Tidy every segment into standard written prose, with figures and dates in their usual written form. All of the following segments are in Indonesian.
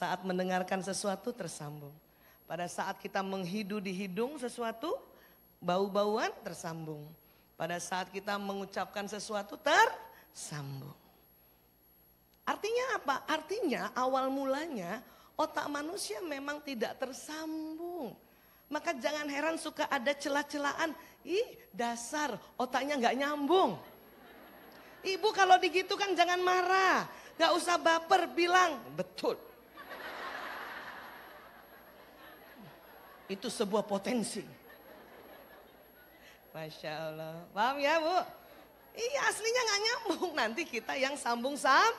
saat mendengarkan sesuatu tersambung. Pada saat kita menghidu di hidung sesuatu, bau-bauan tersambung. Pada saat kita mengucapkan sesuatu tersambung. Artinya apa? Artinya awal mulanya otak manusia memang tidak tersambung. Maka jangan heran suka ada celah-celahan. Ih, dasar otaknya nggak nyambung. Ibu kalau digitu kan jangan marah. Gak usah baper, bilang betul. Itu sebuah potensi. Masya Allah. Paham ya Bu? Iya, aslinya gak nyambung. Nanti kita yang sambungkan.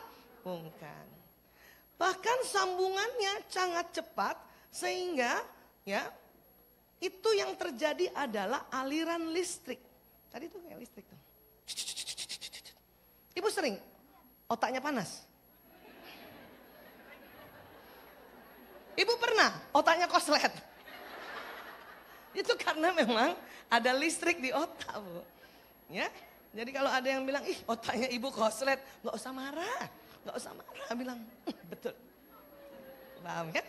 Bahkan sambungannya sangat cepat sehingga ya itu yang terjadi adalah aliran listrik. Tadi tuh kayak listrik tuh. Ibu sering otaknya panas. Ibu pernah otaknya koslet. Itu karena memang ada listrik di otak Bu. Ya, jadi kalau ada yang bilang, ih otaknya ibu koslet, gak usah marah. Gak usah marah, bilang betul. Paham ya?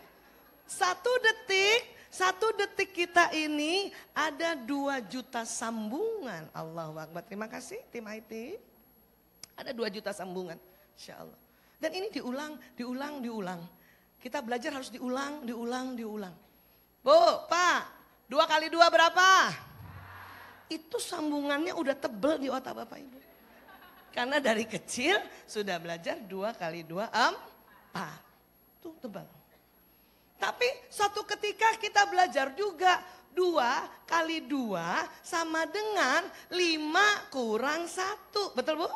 Satu detik kita ini ada 2 juta sambungan. Allahu Akbar, terima kasih tim IT. Ada 2 juta sambungan, Insya Allah. Dan ini diulang. Kita belajar harus diulang. Bu, Pak, 2 kali 2 berapa? Itu sambungannya udah tebel di otak Bapak Ibu. Karena dari kecil sudah belajar 2 kali 2, 4. Itu tebal. Tapi suatu ketika kita belajar juga 2 kali 2 sama dengan 5 kurang 1. Betul Bu?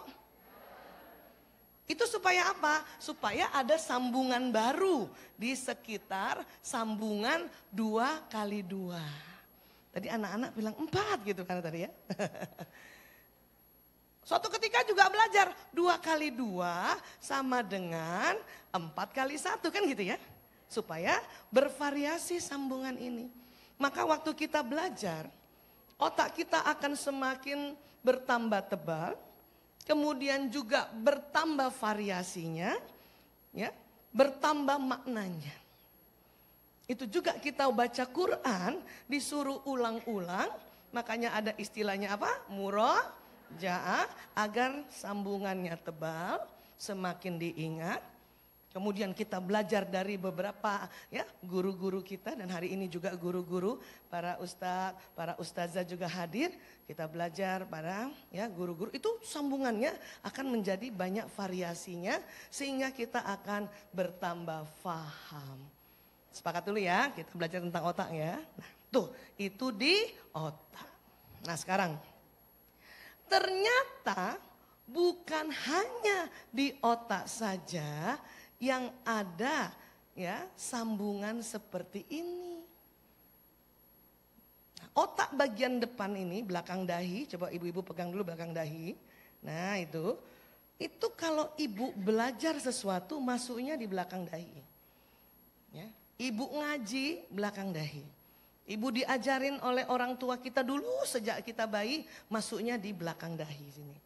Itu supaya apa? Supaya ada sambungan baru di sekitar sambungan 2 kali 2. Tadi anak-anak bilang 4 gitu kan tadi ya. Suatu ketika juga belajar 2 kali 2 sama dengan 4 kali 1 kan gitu ya. Supaya bervariasi sambungan ini. Maka waktu kita belajar, otak kita akan semakin bertambah tebal. Kemudian juga bertambah variasinya, ya, bertambah maknanya. Itu juga kita baca Quran disuruh ulang-ulang, makanya ada istilahnya apa? Murojaah, agar sambungannya tebal, semakin diingat. Kemudian kita belajar dari beberapa ya guru-guru kita dan hari ini juga guru-guru, para ustadz, para ustazah juga hadir. Kita belajar para ya guru-guru itu sambungannya akan menjadi banyak variasinya sehingga kita akan bertambah faham. Sepakat dulu ya, kita belajar tentang otak ya. Nah, tuh itu di otak. Nah, sekarang ternyata bukan hanya di otak saja yang ada ya sambungan seperti ini. Otak bagian depan ini, belakang dahi, coba ibu-ibu pegang dulu belakang dahi. Nah itu kalau ibu belajar sesuatu masuknya di belakang dahi. Ya. Ibu ngaji belakang dahi. Ibu diajarin oleh orang tua kita dulu sejak kita bayi masuknya di belakang dahi sini.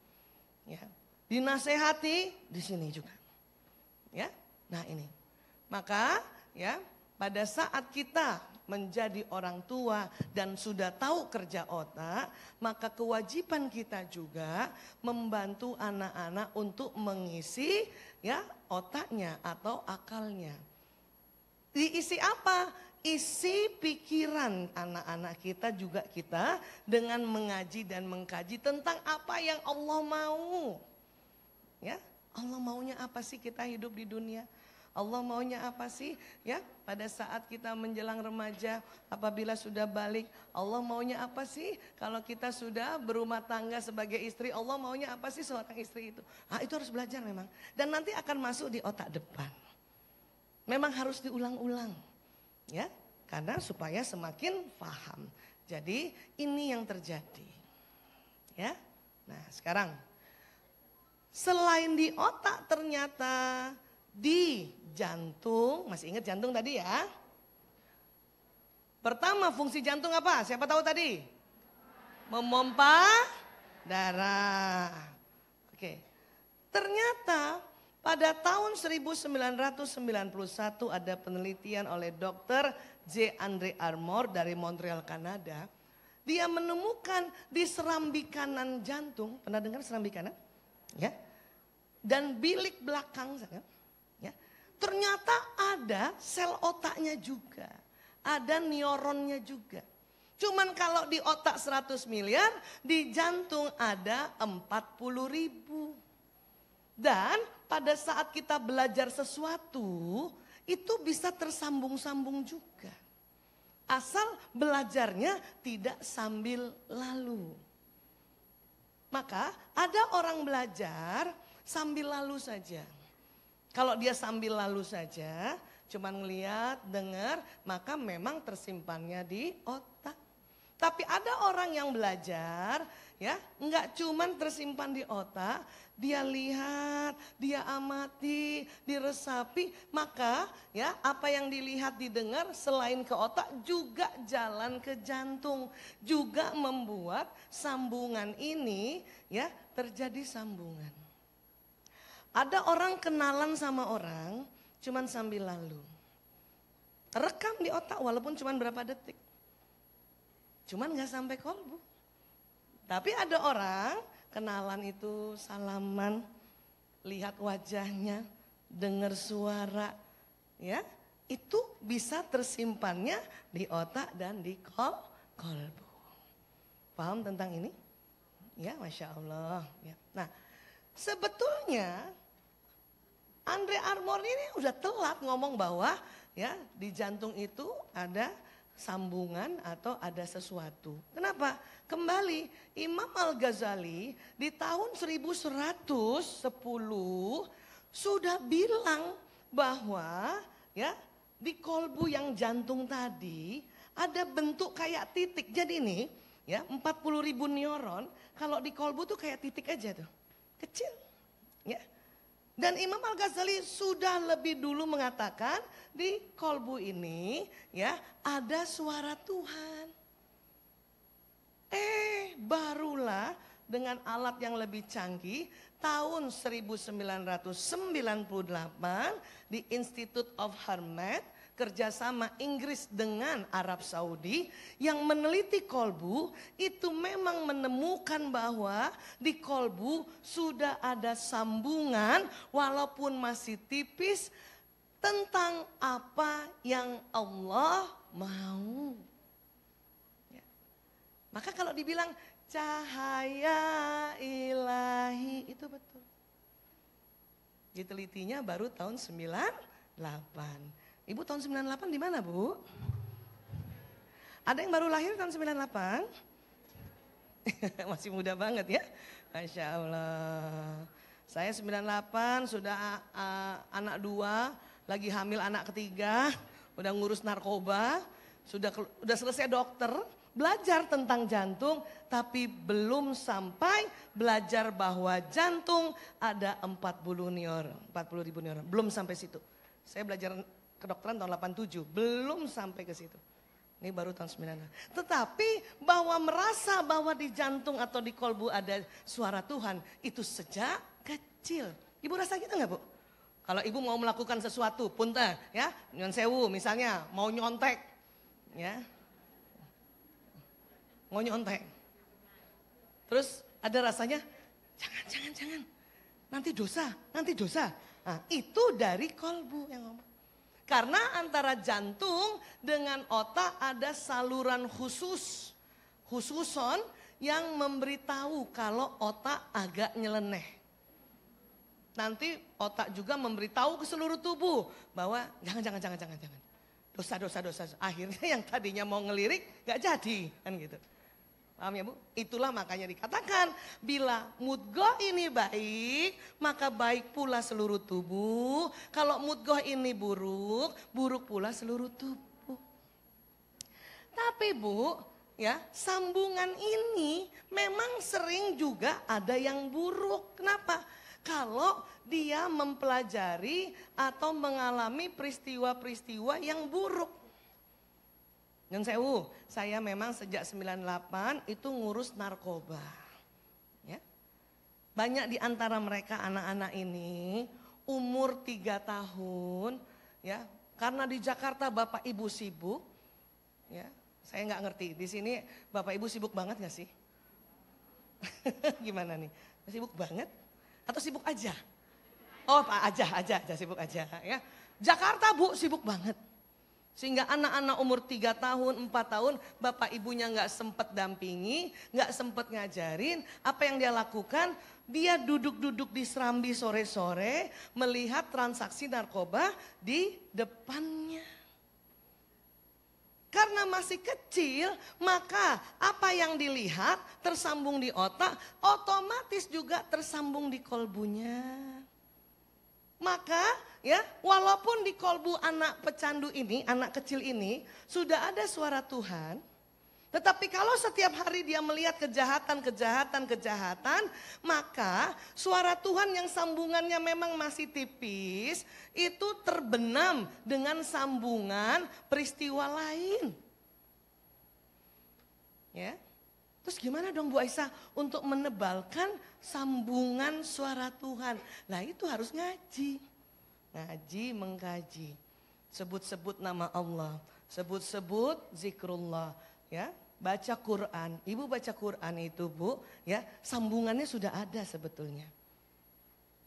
Ya. Dinasehati di sini juga. Ya. Nah ini, maka ya pada saat kita menjadi orang tua dan sudah tahu kerja otak, maka kewajiban kita juga membantu anak-anak untuk mengisi ya otaknya atau akalnya. Diisi apa? Isi pikiran anak-anak kita juga kita dengan mengaji dan mengkaji tentang apa yang Allah mau. Ya, Allah maunya apa sih kita hidup di dunia? Allah maunya apa sih ya pada saat kita menjelang remaja, apabila sudah balik, Allah maunya apa sih kalau kita sudah berumah tangga sebagai istri, Allah maunya apa sih seorang istri itu. Ah, itu harus belajar memang dan nanti akan masuk di otak depan. Memang harus diulang-ulang ya karena supaya semakin paham. Jadi ini yang terjadi ya. Nah sekarang selain di otak ternyata di jantung, masih ingat jantung tadi ya? Pertama fungsi jantung apa? Siapa tahu tadi? Memompa darah. Oke. Ternyata Pada tahun 1991 ada penelitian oleh Dr. J. Andre Armour dari Montreal, Kanada. Dia menemukan di serambi kanan jantung, pernah dengar serambi kanan? Ya. Dan bilik belakang, ya. Ternyata ada sel otaknya juga, ada neuronnya juga. Cuman kalau di otak 100 miliar, di jantung ada 40.000. Dan pada saat kita belajar sesuatu, itu bisa tersambung-sambung juga. Asal belajarnya tidak sambil lalu. Maka ada orang belajar sambil lalu saja. Kalau dia sambil lalu saja, cuman ngeliat, dengar, maka memang tersimpannya di otak. Tapi ada orang yang belajar, ya, enggak cuman tersimpan di otak, dia lihat, dia amati, diresapi, maka ya apa yang dilihat, didengar selain ke otak juga jalan ke jantung, juga membuat sambungan ini ya terjadi sambungan. Ada orang kenalan sama orang cuman sambil lalu. Rekam di otak walaupun cuman berapa detik. Cuman gak sampai kolbu. Tapi ada orang kenalan itu salaman, lihat wajahnya, dengar suara, ya itu bisa tersimpannya di otak dan di kolbu. Paham tentang ini? Ya, Masya Allah. Ya. Nah, sebetulnya Andre Armour ini udah telat ngomong bahwa ya di jantung itu ada sambungan atau ada sesuatu. Kenapa? Kembali Imam Al-Ghazali di tahun 1110 sudah bilang bahwa ya di kolbu yang jantung tadi ada bentuk kayak titik. Jadi ini ya 40.000 neuron, kalau di kolbu tuh kayak titik aja tuh. Kecil. Ya. Dan Imam Al-Ghazali sudah lebih dulu mengatakan di kolbu ini ya ada suara Tuhan. Barulah dengan alat yang lebih canggih tahun 1998 di Institute of Hermet kerjasama Inggris dengan Arab Saudi yang meneliti kolbu itu memang menemukan bahwa di kolbu sudah ada sambungan walaupun masih tipis tentang apa yang Allah mau. Ya. Maka kalau dibilang cahaya ilahi itu betul. Ditelitinya baru tahun 98. Ibu tahun 98 di mana, Bu? Ada yang baru lahir tahun 98? Masih muda banget ya. Masya Allah. Saya 98 sudah anak 2, lagi hamil anak ketiga, udah ngurus narkoba, sudah selesai dokter, belajar tentang jantung, tapi belum sampai belajar bahwa jantung ada 40.000 neuron. Belum sampai situ. Saya belajar kedokteran tahun 87, belum sampai ke situ. Ini baru tahun 96. Tetapi bahwa merasa bahwa di jantung atau di kolbu ada suara Tuhan itu sejak kecil. Ibu rasa gitu nggak, Bu? Kalau ibu mau melakukan sesuatu, punten ya, nyun sewu misalnya mau nyontek, ya, mau nyontek. Terus ada rasanya, jangan, nanti dosa. Nah, itu dari kolbu yang ngomong. Karena antara jantung dengan otak ada saluran khususon yang memberitahu kalau otak agak nyeleneh. Nanti otak juga memberitahu ke seluruh tubuh bahwa jangan. Dosa. Akhirnya yang tadinya mau ngelirik gak jadi, kan gitu. Paham ya, Bu? Itulah makanya dikatakan bila mudghah ini baik, maka baik pula seluruh tubuh. Kalau mudghah ini buruk, buruk pula seluruh tubuh. Tapi, Bu, ya, sambungan ini memang sering juga ada yang buruk. Kenapa? Kalau dia mempelajari atau mengalami peristiwa-peristiwa yang buruk. Nyun sewu, saya memang sejak 98 itu ngurus narkoba. Ya. Banyak di antara mereka anak-anak ini umur 3 tahun, ya, karena di Jakarta Bapak Ibu sibuk, ya, saya nggak ngerti di sini Bapak Ibu sibuk banget nggak sih? Gimana nih? Sibuk banget atau sibuk aja? Oh, Pak aja sibuk aja, ya. Jakarta Bu sibuk banget. Sehingga anak-anak umur 3 tahun, 4 tahun, bapak ibunya nggak sempet dampingi, nggak sempet ngajarin. Apa yang dia lakukan? Dia duduk-duduk di serambi sore-sore, melihat transaksi narkoba di depannya. Karena masih kecil, maka apa yang dilihat tersambung di otak, otomatis juga tersambung di kolbunya. Maka ya, walaupun di kolbu anak pecandu ini, anak kecil ini sudah ada suara Tuhan, tetapi kalau setiap hari dia melihat kejahatan, maka suara Tuhan yang sambungannya memang masih tipis, itu terbenam dengan sambungan peristiwa lain. Ya. Terus gimana dong Bu Aisyah untuk menebalkan sambungan suara Tuhan? Lah itu harus ngaji. Ngaji, mengkaji. Sebut-sebut nama Allah. Sebut-sebut zikrullah. Ya, baca Quran. Ibu baca Quran itu Bu, ya, sambungannya sudah ada sebetulnya.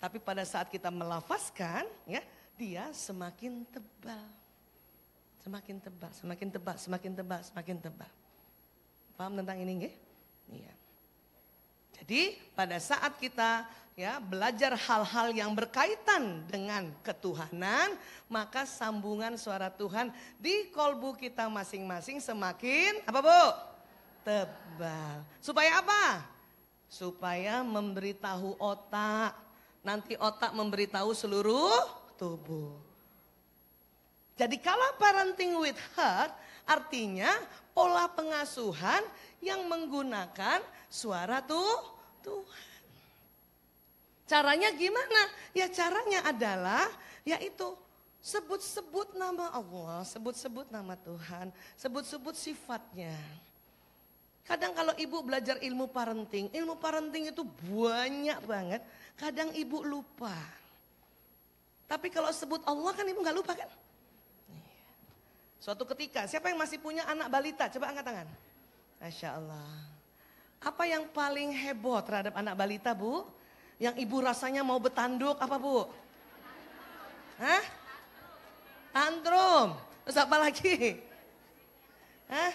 Tapi pada saat kita melafazkan, ya, dia semakin tebal. Semakin tebal, semakin tebal, semakin tebal, semakin tebal. Paham tentang ini nggih? Iya. Jadi pada saat kita ya belajar hal-hal yang berkaitan dengan ketuhanan, maka sambungan suara Tuhan di kolbu kita masing-masing semakin apa Bu? Tebal. Supaya apa? Supaya memberitahu otak. Nanti otak memberitahu seluruh tubuh. Jadi kalau parenting with heart artinya pola pengasuhan yang menggunakan suara Tuhan. Caranya gimana? Ya caranya adalah yaitu sebut-sebut nama Allah, sebut-sebut nama Tuhan, sebut-sebut sifatnya. Kadang kalau ibu belajar ilmu parenting itu banyak banget. Kadang ibu lupa. Tapi kalau sebut Allah kan ibu gak lupa kan? Suatu ketika, siapa yang masih punya anak balita? Coba angkat tangan. Masya Allah. Apa yang paling heboh terhadap anak balita Bu? Yang ibu rasanya mau betanduk apa Bu? Hah? Tantrum. Terus apa lagi? Hah?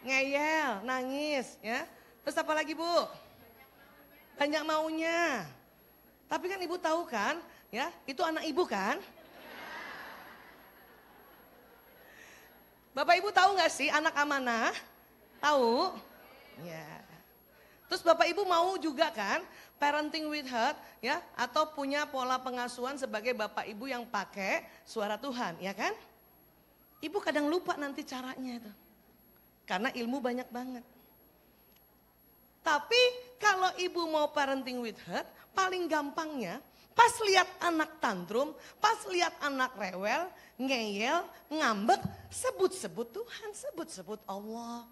Ngeyel, nangis. Ya. Terus apa lagi Bu? Banyak maunya. Tapi kan ibu tahu kan, ya itu anak ibu kan? Bapak Ibu tahu nggak sih anak amanah? Tahu? Ya. Terus Bapak Ibu mau juga kan parenting with heart ya atau punya pola pengasuhan sebagai Bapak Ibu yang pakai suara Tuhan, ya kan? Ibu kadang lupa nanti caranya itu. Karena ilmu banyak banget. Tapi kalau ibu mau parenting with heart, paling gampangnya pas lihat anak tantrum, pas lihat anak rewel, ngeyel, ngambek, sebut-sebut Tuhan, sebut-sebut Allah.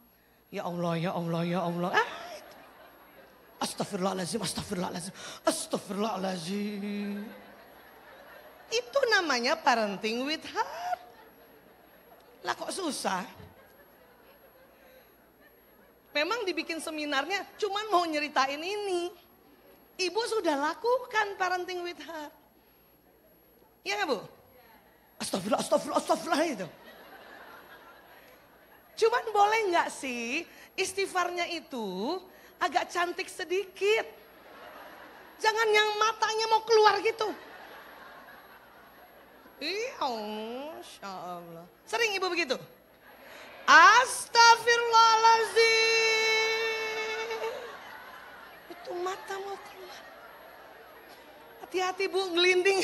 Ya Allah, ya Allah, ya Allah. Astagfirullahaladzim, astagfirullahaladzim, astagfirullahaladzim. Itu namanya parenting with heart. Lah kok susah? Memang dibikin seminarnya cuman mau nyeritain ini. Ibu sudah lakukan parenting with heart. Iya gak Bu? Astagfirullah, astagfirullah, astagfirullah itu. Cuman boleh gak sih istighfarnya itu agak cantik sedikit. Jangan yang matanya mau keluar gitu. Iya, Masya Allah. Sering ibu begitu? Astagfirullahaladzim. Itu mata mau keluar. Hati-hati Bu, ngelinding.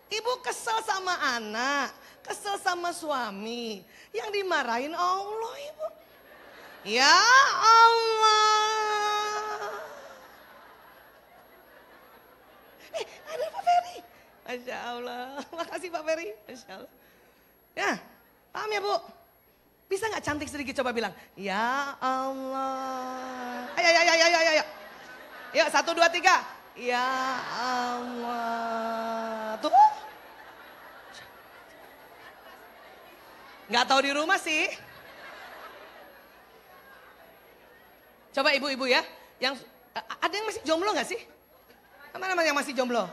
Ibu kesel sama anak, kesel sama suami. Yang dimarahin Allah Ibu. Ya Allah. Ada Pak Ferry. Masya Allah. Makasih Pak Ferry. Masya Allah. Ya, paham ya Bu? Bisa nggak cantik sedikit coba bilang, ya Allah. Ayo, ayo, ayo, ayo, ayo. Yuk, 1, 2, 3. Ya Allah. Tuh. Nggak tahu di rumah sih. Coba ibu-ibu ya. Ada yang masih jomblo nggak sih? Mana yang masih jomblo?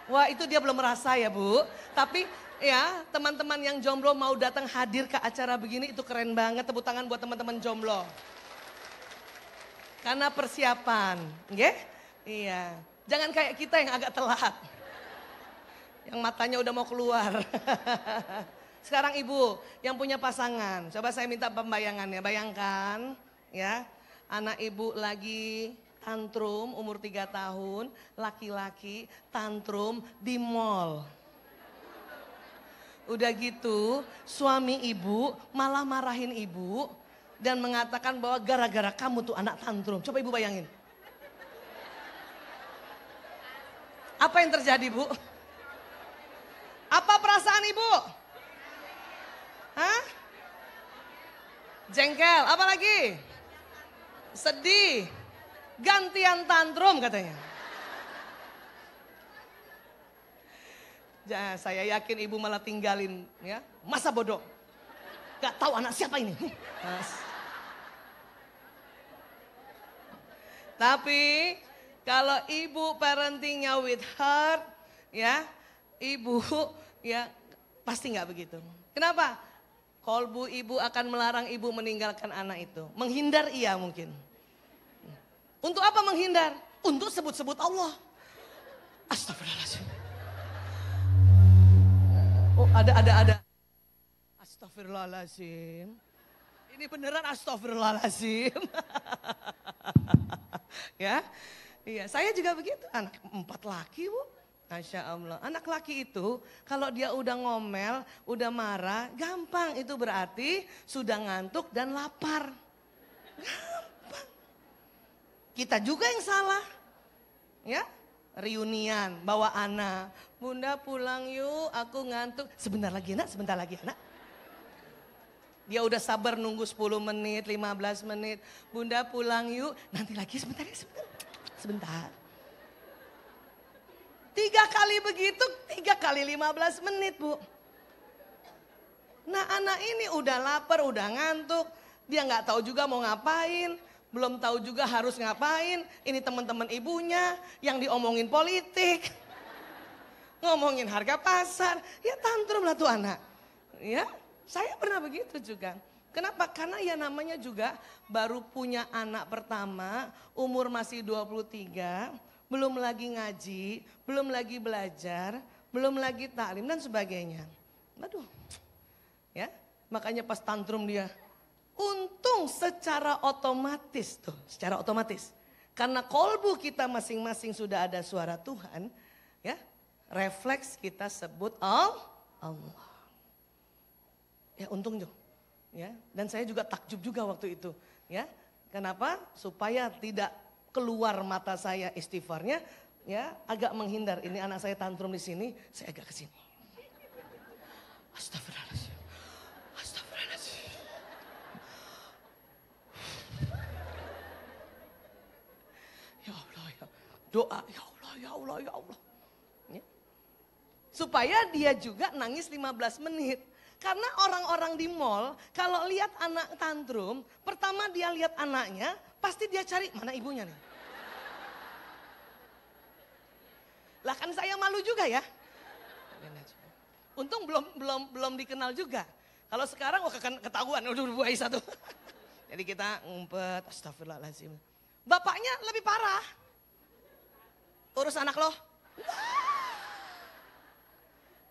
Wah, itu dia belum merasa ya, Bu. Tapi ya, teman-teman yang jomblo mau datang hadir ke acara begini itu keren banget. Tepuk tangan buat teman-teman jomblo. Karena persiapan, nggih? Iya. Jangan kayak kita yang agak telat. Yang matanya udah mau keluar. Sekarang ibu yang punya pasangan. Coba saya minta pembayangannya. Bayangkan ya, anak ibu lagi tantrum umur 3 tahun. Laki-laki tantrum di mall. Udah gitu suami ibu malah marahin ibu. Dan mengatakan bahwa gara-gara kamu tuh anak tantrum. Coba ibu bayangin. Apa yang terjadi, Bu? Apa perasaan ibu? Hah? Jengkel, apa lagi? Sedih. Gantian tantrum katanya. Ya, saya yakin ibu malah tinggalin ya. Masa bodoh. Gak tahu anak siapa ini. Tapi kalau ibu parentingnya with heart, ya, ibu ya pasti nggak begitu. Kenapa? Kolbu ibu akan melarang ibu meninggalkan anak itu. Menghindar iya mungkin. Untuk apa menghindar? Untuk sebut-sebut Allah. Astagfirullahaladzim. Oh ada. Astagfirullahaladzim. Ini beneran astagfirullahaladzim. Ya. Iya, saya juga begitu, anak 4 laki, Bu. Masya Allah, anak laki itu kalau dia udah ngomel, udah marah, gampang, itu berarti sudah ngantuk dan lapar. Gampang. Kita juga yang salah. Ya, reunian, bawa anak. Bunda pulang yuk, aku ngantuk. Sebentar lagi nak, sebentar lagi anak. Dia udah sabar nunggu 10 menit, 15 menit. Bunda pulang yuk, nanti lagi sebentar ya, sebentar. 3 kali begitu, 3 kali 15 menit, Bu. Nah, anak ini udah lapar, udah ngantuk. Dia nggak tahu juga mau ngapain. Belum tahu juga harus ngapain. Ini teman-teman ibunya yang diomongin politik. Ngomongin harga pasar. Ya tantrum lah tuh anak. Ya, saya pernah begitu juga. Kenapa? Karena ya namanya juga baru punya anak pertama, umur masih 23, belum lagi ngaji, belum lagi belajar, belum lagi taklim dan sebagainya. Aduh, ya makanya pas tantrum dia, untung secara otomatis tuh, secara otomatis. Karena kolbu kita masing-masing sudah ada suara Tuhan, ya refleks kita sebut Allah. Ya untung tuh. Ya, dan saya juga takjub juga waktu itu, ya. Kenapa? Supaya tidak keluar mata saya istighfarnya, ya, agak menghindar. Ini anak saya tantrum di sini, saya agak ke sini. Astagfirullahaladzim. Astagfirullahaladzim. Ya Allah, ya. Doa, ya Allah, ya Allah, ya Allah. Ya. Supaya dia juga nangis 15 menit. Karena orang-orang di mall kalau lihat anak tantrum, pertama dia lihat anaknya, pasti dia cari mana ibunya nih. Lah kan saya malu juga ya. Untung belum dikenal juga. Kalau sekarang wah ketahuan udah buai satu. Jadi kita ngumpet, astagfirullahaladzim. Bapaknya lebih parah. Urus anak lo.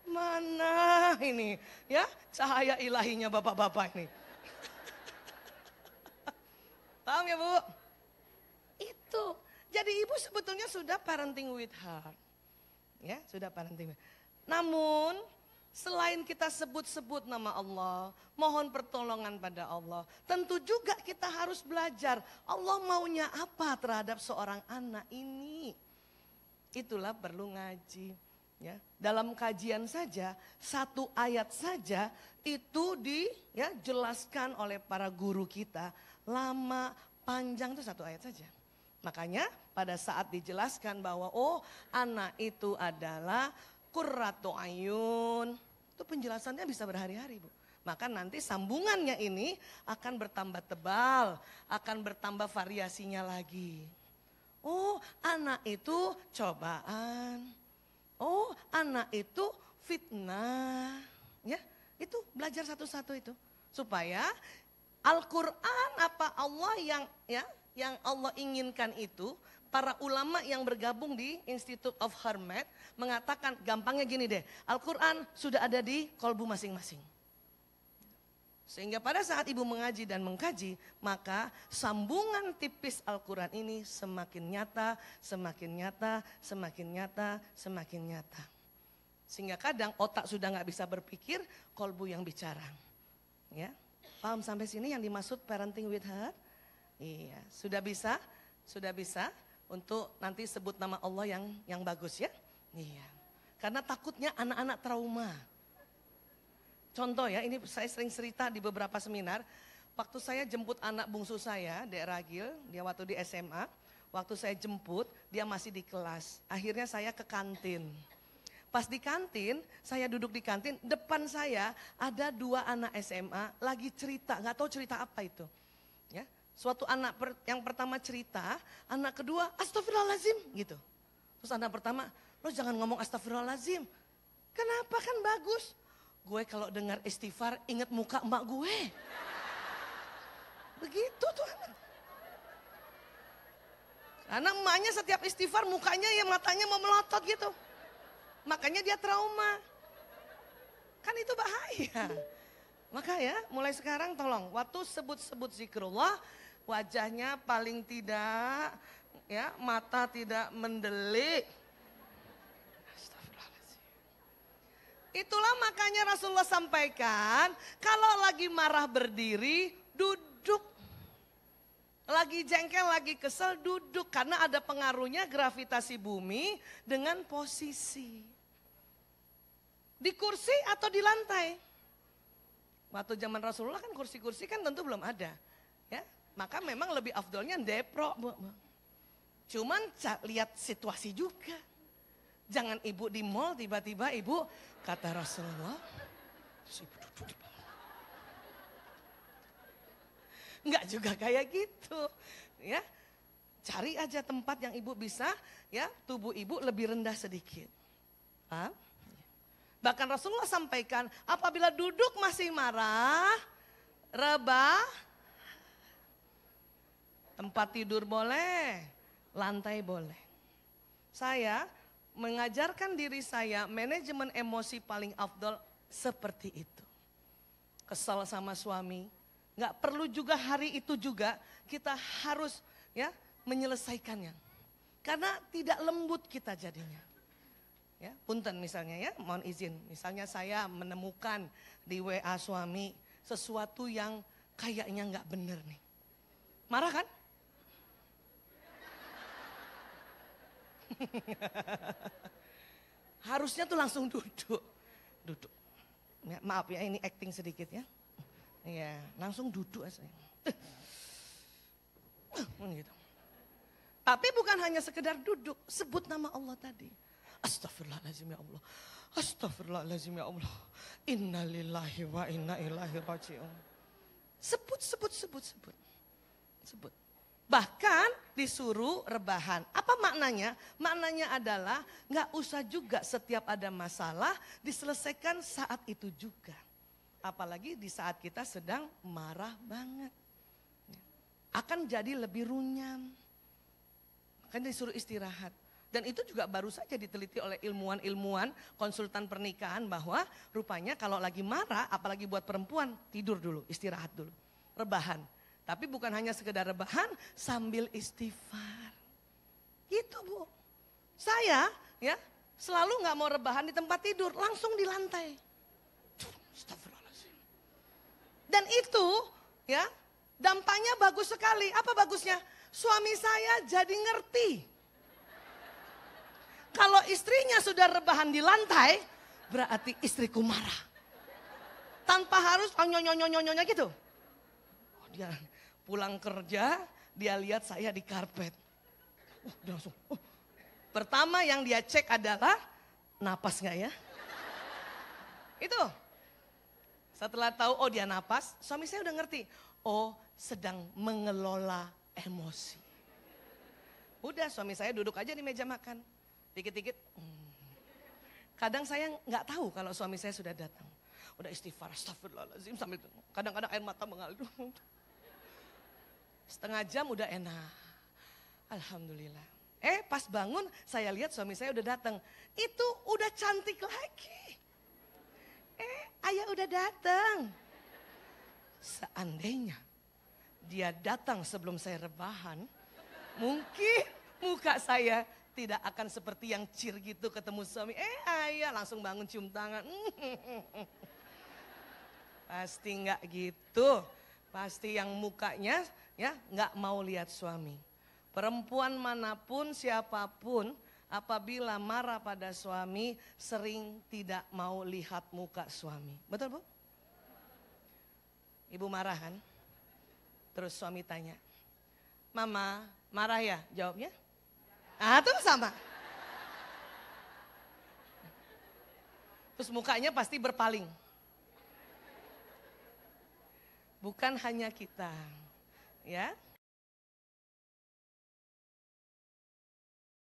Mana ini ya cahaya ilahinya bapak-bapak ini. Paham ya Bu? Itu. Jadi ibu sebetulnya sudah parenting with heart. Ya sudah parenting. Namun selain kita sebut-sebut nama Allah, mohon pertolongan pada Allah. Tentu juga kita harus belajar Allah maunya apa terhadap seorang anak ini. Itulah perlu ngaji. Ya, dalam kajian saja, satu ayat saja itu dijelaskan oleh para guru kita. Lama, panjang itu satu ayat saja. Makanya pada saat dijelaskan bahwa anak itu adalah qurratu ayun. Itu penjelasannya bisa berhari-hari, Bu. Maka nanti sambungannya ini akan bertambah tebal, akan bertambah variasinya lagi. Anak itu cobaan. Anak itu fitnah. Ya, itu belajar satu-satu itu. Supaya Al-Quran apa Allah yang Allah inginkan itu, para ulama yang bergabung di Institute of Hermet mengatakan gampangnya gini deh, Al-Quran sudah ada di kolbu masing-masing. Sehingga pada saat ibu mengaji dan mengkaji, maka sambungan tipis Al-Quran ini semakin nyata, semakin nyata, semakin nyata, semakin nyata. Sehingga kadang otak sudah nggak bisa berpikir, kolbu yang bicara. Ya, paham sampai sini yang dimaksud parenting with heart? Iya, sudah bisa untuk nanti sebut nama Allah yang bagus ya. Iya, karena takutnya anak-anak trauma. Contoh ya, ini saya sering cerita di beberapa seminar. Waktu saya jemput anak bungsu saya, Dek Ragil, dia waktu di SMA. Waktu saya jemput, dia masih di kelas. Akhirnya saya ke kantin. Pas di kantin, saya duduk di kantin, depan saya ada 2 anak SMA lagi cerita, nggak tahu cerita apa itu. Ya, suatu anak yang pertama cerita, anak kedua astagfirullahaladzim gitu. Terus anak pertama, lo jangan ngomong astagfirullahaladzim. Kenapa, kan bagus. Gue kalau dengar istighfar inget muka emak gue. Begitu tuh anak. Karena emaknya setiap istighfar mukanya matanya mau melotot gitu. Makanya dia trauma. Kan itu bahaya. Maka ya mulai sekarang tolong waktu sebut-sebut zikrullah wajahnya paling tidak mata tidak mendelik. Itulah makanya Rasulullah sampaikan, kalau lagi marah berdiri, duduk. Lagi jengkel, lagi kesel, duduk. Karena ada pengaruhnya gravitasi bumi dengan posisi. Di kursi atau di lantai. Waktu zaman Rasulullah kan kursi-kursi kan tentu belum ada. Ya, maka memang lebih afdolnya deprok. Cuman lihat situasi juga. Jangan ibu di mall tiba-tiba ibu kata Rasulullah. Enggak juga kayak gitu. Ya, cari aja tempat yang ibu bisa tubuh ibu lebih rendah sedikit. Paham? Bahkan Rasulullah sampaikan apabila duduk masih marah, rebah, tempat tidur boleh, lantai boleh. Saya mengajarkan diri saya manajemen emosi paling afdol seperti itu. Kesal sama suami, nggak perlu juga hari itu juga kita harus menyelesaikannya. Karena tidak lembut kita jadinya. Ya, punten misalnya mohon izin. Misalnya saya menemukan di WA suami sesuatu yang kayaknya nggak bener nih. Marah kan? Harusnya tuh langsung duduk. Ya, maaf ya ini acting sedikit ya. Iya, langsung duduk aja. Gitu. Tapi bukan hanya sekedar duduk, sebut nama Allah tadi. Astagfirullahaladzim ya Allah. Astagfirullahaladzim ya Allah. Innalillahi wa inna ilaihi raji'un. Sebut. Bahkan disuruh rebahan. Apa maknanya? Maknanya adalah nggak usah juga setiap ada masalah diselesaikan saat itu juga. Apalagi di saat kita sedang marah banget. Akan jadi lebih runyam. Makanya disuruh istirahat. Dan itu juga baru saja diteliti oleh ilmuwan-ilmuwan konsultan pernikahan bahwa rupanya kalau lagi marah apalagi buat perempuan tidur dulu, istirahat dulu, rebahan. Tapi bukan hanya sekedar rebahan sambil istighfar. Gitu Bu. Saya selalu gak mau rebahan di tempat tidur, langsung di lantai. Astagfirullahaladzim. Dan itu dampaknya bagus sekali. Apa bagusnya? Suami saya jadi ngerti. Kalau istrinya sudah rebahan di lantai, berarti istriku marah. Tanpa harus nyonya gitu. Oh, dia pulang kerja, dia lihat saya di karpet. Dia langsung, pertama yang dia cek adalah napas nggak ya? Itu. Setelah tahu, oh dia napas, suami saya udah ngerti. Oh, sedang mengelola emosi. Udah, suami saya duduk aja di meja makan. Dikit-dikit. Kadang saya nggak tahu kalau suami saya sudah datang. Udah istighfar, astagfirullahaladzim sambil itu. Kadang-kadang air mata mengalir. Setengah jam udah enak. Alhamdulillah. Pas bangun saya lihat suami saya udah datang. Itu udah cantik lagi. Ayah udah datang. Seandainya dia datang sebelum saya rebahan, mungkin muka saya tidak akan seperti yang cheer gitu ketemu suami. Ayah langsung bangun cium tangan. Pasti nggak gitu. Pasti yang mukanya ya nggak mau lihat suami. Perempuan manapun siapapun apabila marah pada suami sering tidak mau lihat muka suami. Betul Bu? Ibu marah kan? Terus suami tanya, Mama marah ya? Jawabnya? Tuh sama. Terus mukanya pasti berpaling. Bukan hanya kita, ya.